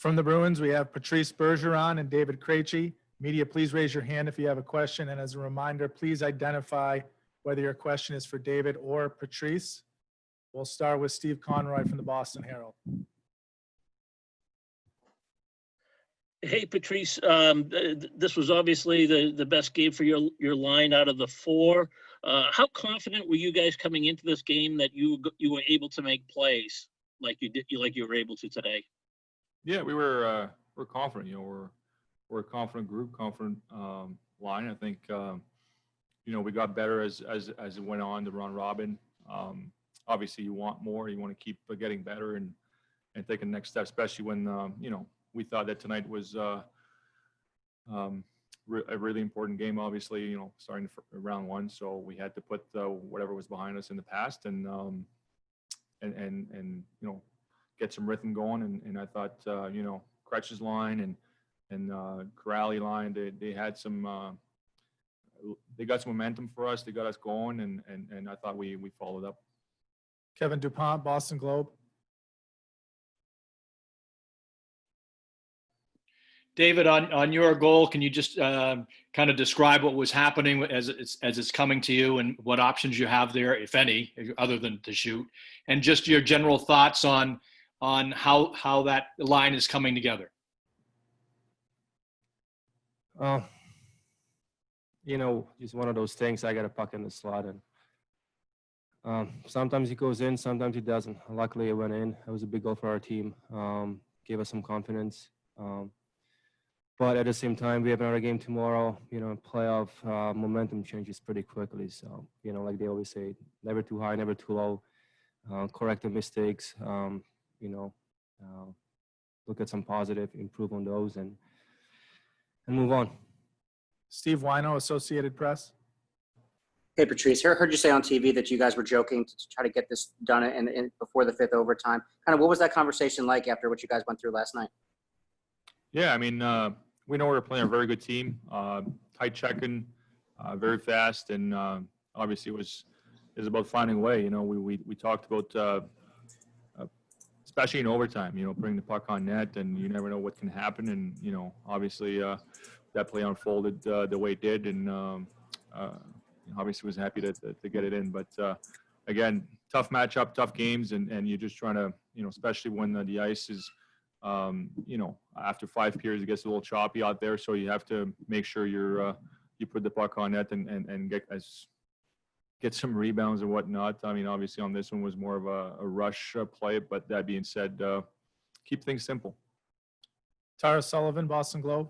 From the Bruins, we have Patrice Bergeron and David Krejci. Media, please raise your hand if you have a question. And as a reminder, please identify whether your question is for David or Patrice. We'll start with Steve Conroy from the Boston Herald. Hey, Patrice, this was obviously the best game for your line out of the four. How confident were you guys coming into this game that you were able to make plays like you were able to today? Yeah, we're confident. You know, we're a confident group, confident line. I think you know, we got better as it went on the round robin. Obviously, you want more. You want to keep getting better and taking the next step, especially when you know, we thought that tonight was a really important game. Obviously, you know, starting round one, so we had to put whatever was behind us in the past and you know, get some rhythm going. And I thought you know, Krejci's line and Corrali line, they had some they got some momentum for us. They got us going, and I thought we followed up. Kevin DuPont, Boston Globe. David, on your goal, can you just kind of describe what was happening as it's coming to you and what options you have there, if any, other than to shoot, and just your general thoughts on how that line is coming together? You know, it's one of those things. I got a puck in the slot, and sometimes it goes in, sometimes it doesn't. Luckily, it went in. It was a big goal for our team. Gave us some confidence. But at the same time, we have another game tomorrow. You know, playoff momentum changes pretty quickly. So, you know, like they always say, never too high, never too low. Correct the mistakes. You know, look at some positive, improve on those, and move on. Steve Wino, Associated Press. Hey, Patrice, heard you say on TV that you guys were joking to try to get this done in before the fifth overtime. Kind of what was that conversation like after what you guys went through last night? Yeah, I mean, we know we're playing a very good team, tight checking, very fast, and obviously it was about finding a way. You know, we talked about especially in overtime, you know, putting the puck on net, and you never know what can happen. And you know, obviously that play unfolded the way it did, and obviously was happy to get it in. But again, tough matchup, tough games, and you're just trying to, you know, especially when the ice is, you know, after 5 periods, it gets a little choppy out there. So you have to make sure you put the puck on net and get some rebounds and whatnot. I mean, obviously on this one was more of a rush play, but that being said, keep things simple. Tara Sullivan, Boston Globe.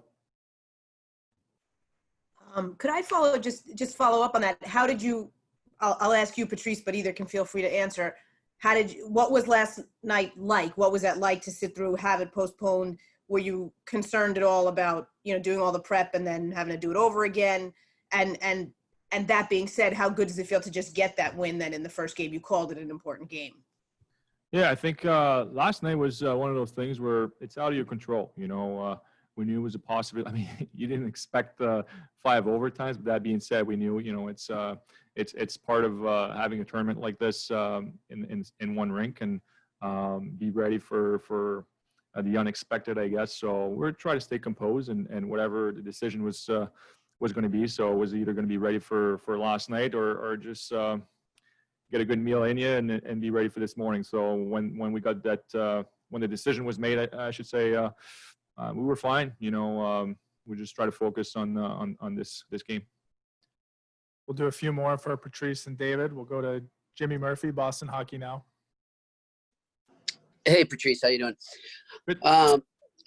Could I just follow up on that? How did you, I'll ask you, Patrice, but either can feel free to answer. What was last night like? What was that like to sit through, have it postponed? Were you concerned at all about, you know, doing all the prep and then having to do it over again? And that being said, how good does it feel to just get that win then in the first game? You called it an important game. Yeah, I think last night was one of those things where it's out of your control. You know, we knew it was a possibility. I mean, you didn't expect 5 overtimes, but that being said, we knew, you know, it's part of having a tournament like this in one rink, and be ready for the unexpected, I guess. So we're trying to stay composed and whatever the decision was going to be. So it was either going to be ready for last night or just get a good meal in you and be ready for this morning. So when we got that, when the decision was made, I should say, we were fine. You know, we just try to focus on this game. We'll do a few more for Patrice and David. We'll go to Jimmy Murphy, Boston Hockey Now. Hey, Patrice, how you doing? Good.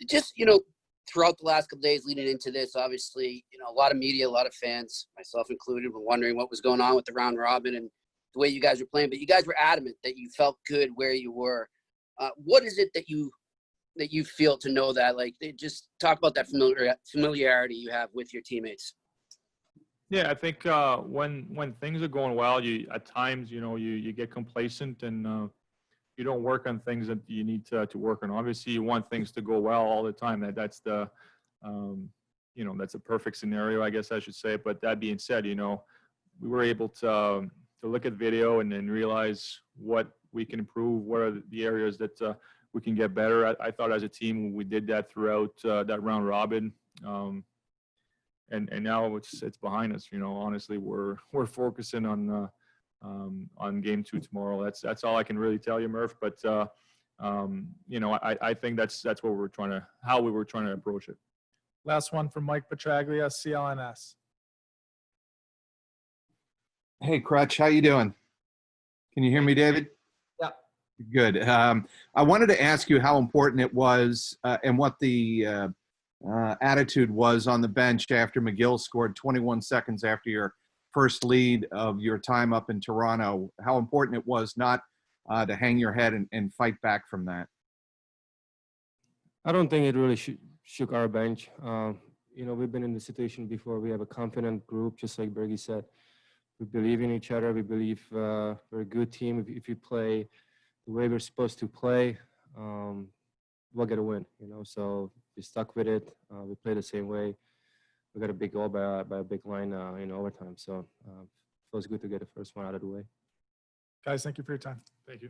Just, you know, throughout the last couple of days leading into this, obviously, you know, a lot of media, a lot of fans, myself included, were wondering what was going on with the round robin and the way you guys were playing. But you guys were adamant that you felt good where you were. What is it that you feel to know that? Like, just talk about that familiarity you have with your teammates. Yeah, I think when things are going well, you at times, you know, you get complacent and you don't work on things that you need to work on. Obviously, you want things to go well all the time. That's the you know, that's a perfect scenario, I guess I should say. But that being said, you know, we were able to look at video and then realize what we can improve, what are the areas that we can get better. I thought as a team we did that throughout that round robin, and now it's behind us. Honestly, we're focusing on game 2 tomorrow. That's all I can really tell you, Murph. But I think that's what how we were trying to approach it. Last one from Mike Petraglia, CLNS. Hey, Krejci, how you doing? Can you hear me, David? Yeah. Good. I wanted to ask you how important it was and what the attitude was on the bench after McGill scored 21 seconds after your first lead of your time up in Toronto. How important it was not to hang your head and fight back from that. I don't think it really shook our bench. We've been in the situation before. We have a confident group, just like Bergie said. We believe in each other. We believe we're a good team. If you play the way we're supposed to play, we'll get a win. So we stuck with it. We play the same way. We got a big goal by a big line in overtime. So it feels good to get the first one out of the way. Guys, thank you for your time. Thank you.